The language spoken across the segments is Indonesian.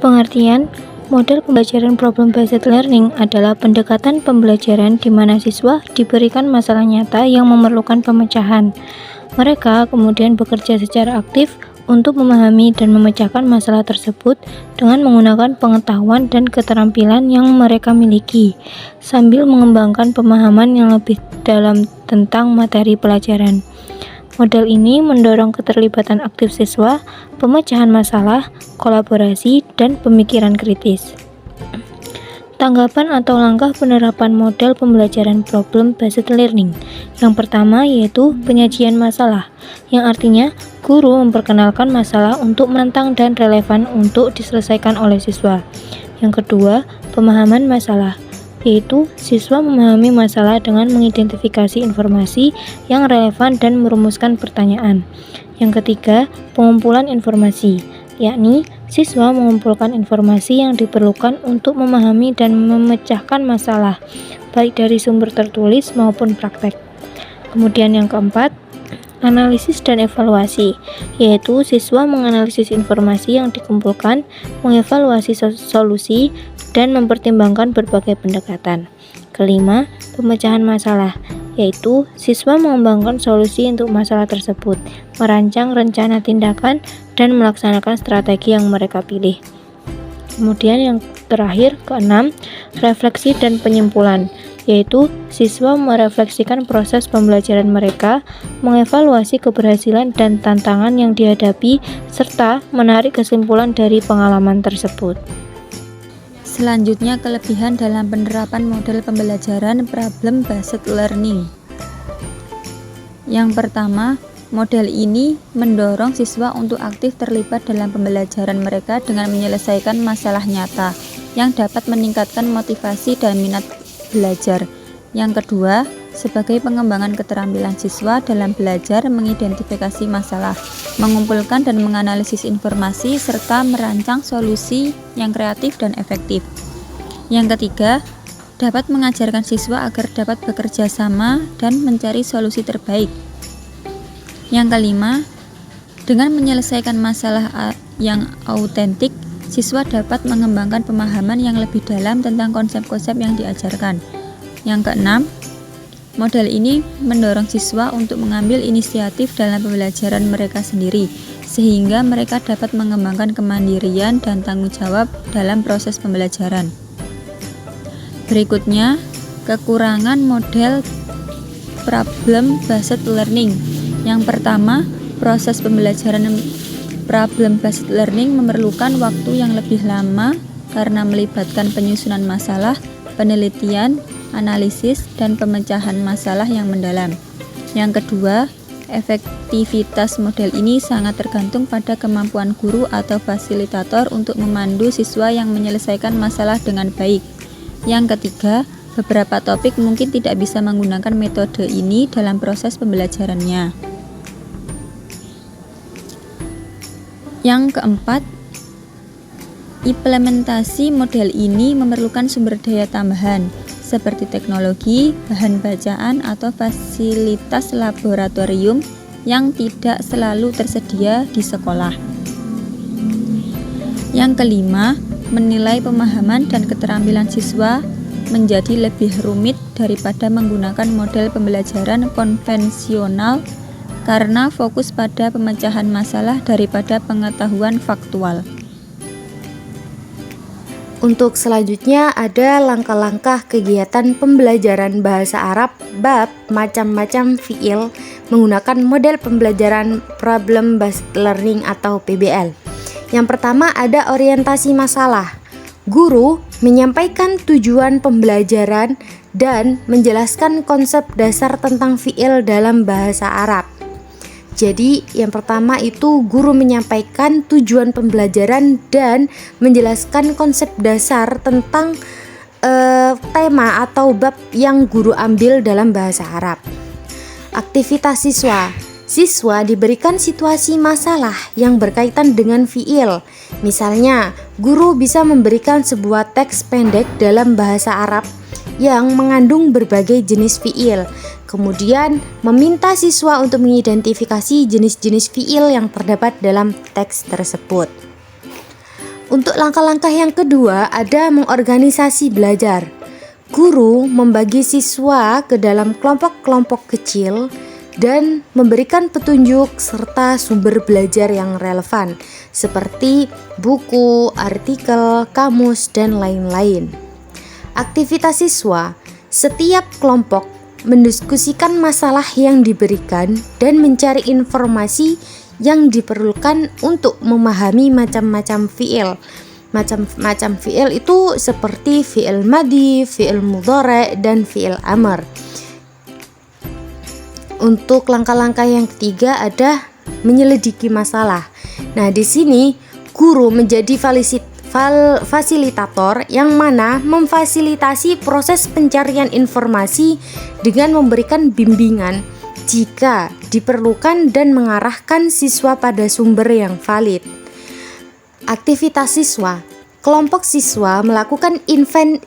Pengertian model pembelajaran problem-based learning adalah pendekatan pembelajaran di mana siswa diberikan masalah nyata yang memerlukan pemecahan. Mereka kemudian bekerja secara aktif untuk memahami dan memecahkan masalah tersebut dengan menggunakan pengetahuan dan keterampilan yang mereka miliki, sambil mengembangkan pemahaman yang lebih dalam tentang materi pelajaran. Model ini mendorong keterlibatan aktif siswa, pemecahan masalah, kolaborasi, dan pemikiran kritis. Tanggapan atau langkah penerapan model pembelajaran problem-based learning. Yang pertama yaitu penyajian masalah, yang artinya guru memperkenalkan masalah untuk menantang dan relevan untuk diselesaikan oleh siswa. Yang kedua, pemahaman masalah, yaitu siswa memahami masalah dengan mengidentifikasi informasi yang relevan dan merumuskan pertanyaan. Yang ketiga, pengumpulan informasi, yakni siswa mengumpulkan informasi yang diperlukan untuk memahami dan memecahkan masalah, baik dari sumber tertulis maupun praktek. Kemudian yang keempat, analisis dan evaluasi, yaitu siswa menganalisis informasi yang dikumpulkan, mengevaluasi solusi, dan mempertimbangkan berbagai pendekatan. Kelima, pemecahan masalah, yaitu siswa mengembangkan solusi untuk masalah tersebut, merancang rencana tindakan, dan melaksanakan strategi yang mereka pilih. Kemudian yang terakhir, keenam, refleksi dan penyimpulan, yaitu siswa merefleksikan proses pembelajaran mereka, mengevaluasi keberhasilan dan tantangan yang dihadapi, serta menarik kesimpulan dari pengalaman tersebut. Selanjutnya, kelebihan dalam penerapan model pembelajaran problem-based learning. Yang pertama, model ini mendorong siswa untuk aktif terlibat dalam pembelajaran mereka dengan menyelesaikan masalah nyata yang dapat meningkatkan motivasi dan minat belajar. Yang kedua, sebagai pengembangan keterampilan siswa dalam belajar mengidentifikasi masalah, mengumpulkan dan menganalisis informasi, serta merancang solusi yang kreatif dan efektif. Yang ketiga, dapat mengajarkan siswa agar dapat bekerja sama dan mencari solusi terbaik. Yang kelima, dengan menyelesaikan masalah yang autentik, siswa dapat mengembangkan pemahaman yang lebih dalam tentang konsep-konsep yang diajarkan. Yang keenam, model ini mendorong siswa untuk mengambil inisiatif dalam pembelajaran mereka sendiri, sehingga mereka dapat mengembangkan kemandirian dan tanggung jawab dalam proses pembelajaran. Berikutnya, kekurangan model problem-based learning. Yang pertama, proses pembelajaran problem-based learning memerlukan waktu yang lebih lama karena melibatkan penyusunan masalah, penelitian, analisis, dan pemecahan masalah yang mendalam. Yang kedua, efektivitas model ini sangat tergantung pada kemampuan guru atau fasilitator untuk memandu siswa yang menyelesaikan masalah dengan baik. Yang ketiga, beberapa topik mungkin tidak bisa menggunakan metode ini dalam proses pembelajarannya. Yang keempat, implementasi model ini memerlukan sumber daya tambahan seperti teknologi, bahan bacaan, atau fasilitas laboratorium yang tidak selalu tersedia di sekolah. Yang kelima, menilai pemahaman dan keterampilan siswa menjadi lebih rumit daripada menggunakan model pembelajaran konvensional karena fokus pada pemecahan masalah daripada pengetahuan faktual. Untuk selanjutnya ada langkah-langkah kegiatan pembelajaran bahasa Arab bab macam-macam fiil menggunakan model pembelajaran problem based learning atau PBL. Yang pertama ada orientasi masalah. Guru menyampaikan tujuan pembelajaran dan menjelaskan konsep dasar tentang fiil dalam bahasa Arab. Jadi yang pertama itu guru menyampaikan tujuan pembelajaran dan menjelaskan konsep dasar tentang tema atau bab yang guru ambil dalam bahasa Arab. Aktivitas siswa. Siswa diberikan situasi masalah yang berkaitan dengan fiil. Misalnya, guru bisa memberikan sebuah teks pendek dalam bahasa Arab yang mengandung berbagai jenis fiil. Kemudian meminta siswa untuk mengidentifikasi jenis-jenis fiil yang terdapat dalam teks tersebut. Untuk langkah-langkah yang kedua ada mengorganisasi belajar. Guru membagi siswa ke dalam kelompok-kelompok kecil dan memberikan petunjuk serta sumber belajar yang relevan seperti buku, artikel, kamus, dan lain-lain. Aktivitas siswa, setiap kelompok mendiskusikan masalah yang diberikan dan mencari informasi yang diperlukan untuk memahami macam-macam fiil. Macam-macam fiil itu seperti fiil madhi, fiil mudhari, dan fiil amr. Untuk langkah-langkah yang ketiga ada menyelidiki masalah. Nah, di sini guru menjadi fasilitator yang mana memfasilitasi proses pencarian informasi dengan memberikan bimbingan jika diperlukan dan mengarahkan siswa pada sumber yang valid. Aktivitas siswa, kelompok siswa melakukan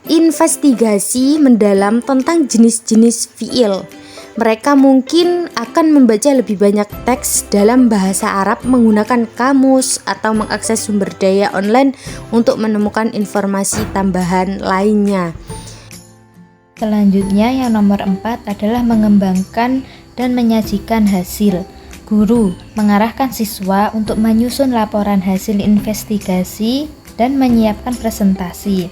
investigasi mendalam tentang jenis-jenis fiil. Mereka mungkin akan membaca lebih banyak teks dalam bahasa Arab menggunakan kamus atau mengakses sumber daya online untuk menemukan informasi tambahan lainnya. Selanjutnya yang nomor 4 adalah mengembangkan dan menyajikan hasil. Guru mengarahkan siswa untuk menyusun laporan hasil investigasi dan menyiapkan presentasi.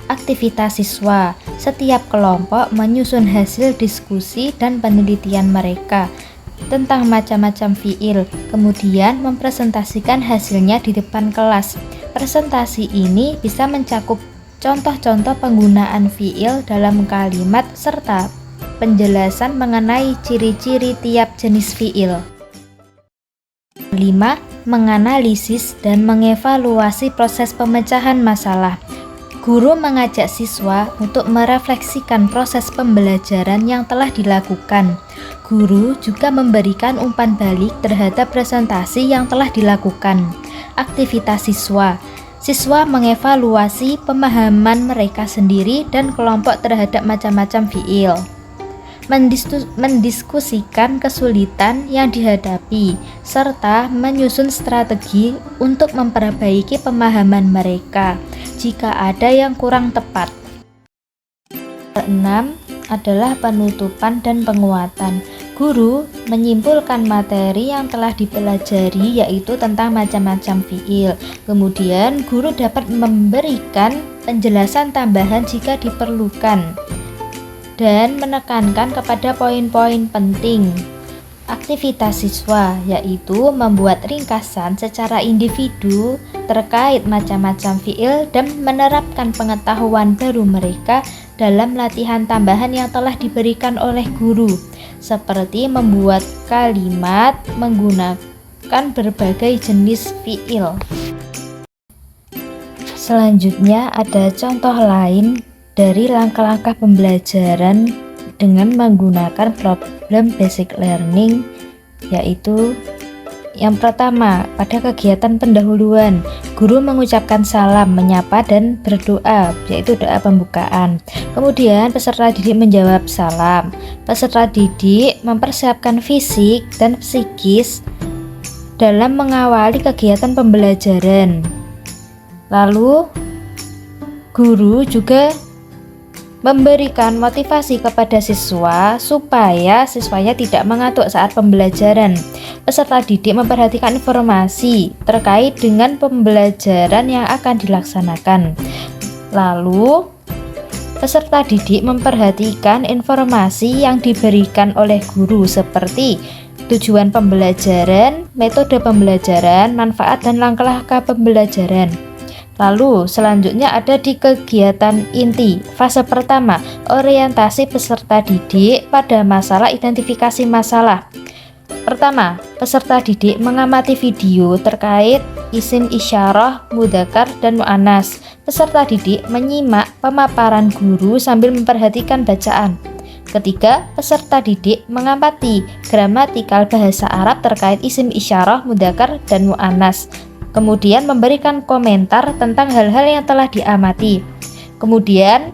Aktivitas siswa, setiap kelompok menyusun hasil diskusi dan penelitian mereka tentang macam-macam fiil, kemudian mempresentasikan hasilnya di depan kelas. Presentasi ini bisa mencakup contoh-contoh penggunaan fiil dalam kalimat serta penjelasan mengenai ciri-ciri tiap jenis fiil. 5. Menganalisis dan mengevaluasi proses pemecahan masalah. Guru mengajak siswa untuk merefleksikan proses pembelajaran yang telah dilakukan. Guru juga memberikan umpan balik terhadap presentasi yang telah dilakukan. Aktivitas siswa. Siswa mengevaluasi pemahaman mereka sendiri dan kelompok terhadap macam-macam fiil. Mendiskusikan kesulitan yang dihadapi, serta menyusun strategi untuk memperbaiki pemahaman mereka jika ada yang kurang tepat. 6 adalah penutupan dan penguatan. Guru menyimpulkan materi yang telah dipelajari yaitu tentang macam-macam fiil. Kemudian guru dapat memberikan penjelasan tambahan jika diperlukan dan menekankan kepada poin-poin penting. Aktivitas siswa yaitu membuat ringkasan secara individu terkait macam-macam fiil dan menerapkan pengetahuan baru mereka dalam latihan tambahan yang telah diberikan oleh guru, seperti membuat kalimat menggunakan berbagai jenis fiil. Selanjutnya ada contoh lain dari langkah-langkah pembelajaran dengan menggunakan problem basic learning, yaitu yang pertama, pada kegiatan pendahuluan, guru mengucapkan salam, menyapa, dan berdoa, yaitu doa pembukaan. Kemudian peserta didik menjawab salam. Peserta didik mempersiapkan fisik dan psikis dalam mengawali kegiatan pembelajaran. Lalu, guru juga memberikan motivasi kepada siswa supaya siswanya tidak mengantuk saat pembelajaran. Peserta didik memperhatikan informasi terkait dengan pembelajaran yang akan dilaksanakan. Lalu, peserta didik memperhatikan informasi yang diberikan oleh guru seperti tujuan pembelajaran, metode pembelajaran, manfaat dan langkah-langkah pembelajaran. Lalu selanjutnya ada di kegiatan inti. Fase pertama, orientasi peserta didik pada masalah identifikasi masalah. Pertama, peserta didik mengamati video terkait isim isyarah, mudzakkar dan muannas. Peserta didik menyimak pemaparan guru sambil memperhatikan bacaan. Ketiga, peserta didik mengamati gramatikal bahasa Arab terkait isim isyarah, mudzakkar dan muannas. Kemudian memberikan komentar tentang hal-hal yang telah diamati. Kemudian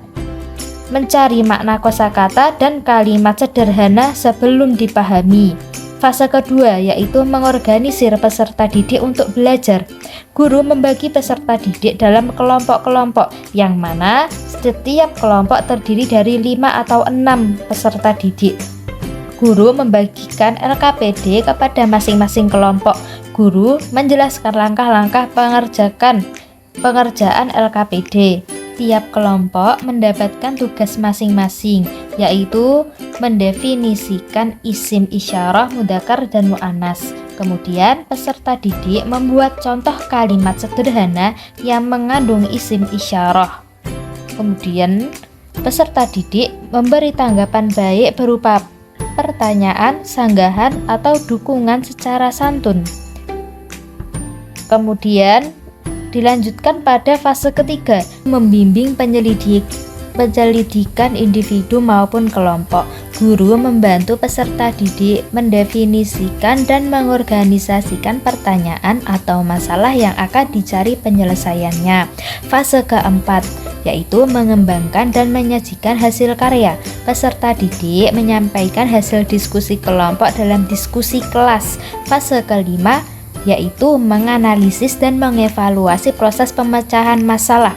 mencari makna kosakata dan kalimat sederhana sebelum dipahami. Fase kedua yaitu mengorganisir peserta didik untuk belajar. Guru membagi peserta didik dalam kelompok-kelompok yang mana setiap kelompok terdiri dari 5 atau 6 peserta didik. Guru membagikan LKPD kepada masing-masing kelompok. Guru menjelaskan langkah-langkah pengerjaan LKPD. Tiap kelompok mendapatkan tugas masing-masing, yaitu mendefinisikan isim isyarah mudzakkar dan muannas. Kemudian peserta didik membuat contoh kalimat sederhana yang mengandung isim isyarah. Kemudian peserta didik memberi tanggapan baik berupa pertanyaan, sanggahan, atau dukungan secara santun. Kemudian dilanjutkan pada fase ketiga, membimbing penyelidikan individu maupun kelompok. Guru membantu peserta didik mendefinisikan dan mengorganisasikan pertanyaan atau masalah yang akan dicari penyelesaiannya. Fase keempat yaitu mengembangkan dan menyajikan hasil karya. Peserta didik menyampaikan hasil diskusi kelompok dalam diskusi kelas. Fase kelima yaitu menganalisis dan mengevaluasi proses pemecahan masalah.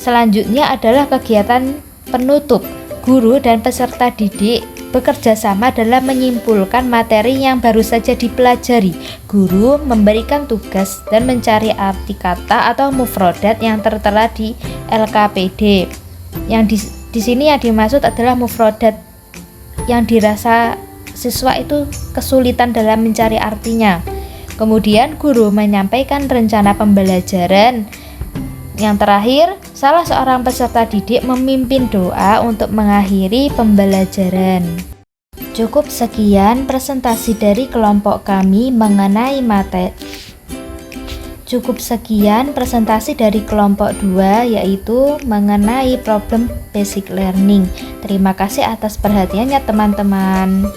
Selanjutnya adalah kegiatan penutup. Guru dan peserta didik bekerja sama dalam menyimpulkan materi yang baru saja dipelajari. Guru memberikan tugas dan mencari arti kata atau mufrodat yang tertera di LKPD. Yang di sini yang dimaksud adalah mufrodat yang dirasa siswa itu kesulitan dalam mencari artinya. Kemudian guru menyampaikan rencana pembelajaran. Yang terakhir, salah seorang peserta didik memimpin doa untuk mengakhiri pembelajaran. Cukup sekian presentasi dari kelompok kami mengenai materi. Cukup sekian presentasi dari kelompok 2 yaitu mengenai problem basic learning. Terima kasih atas perhatiannya teman-teman.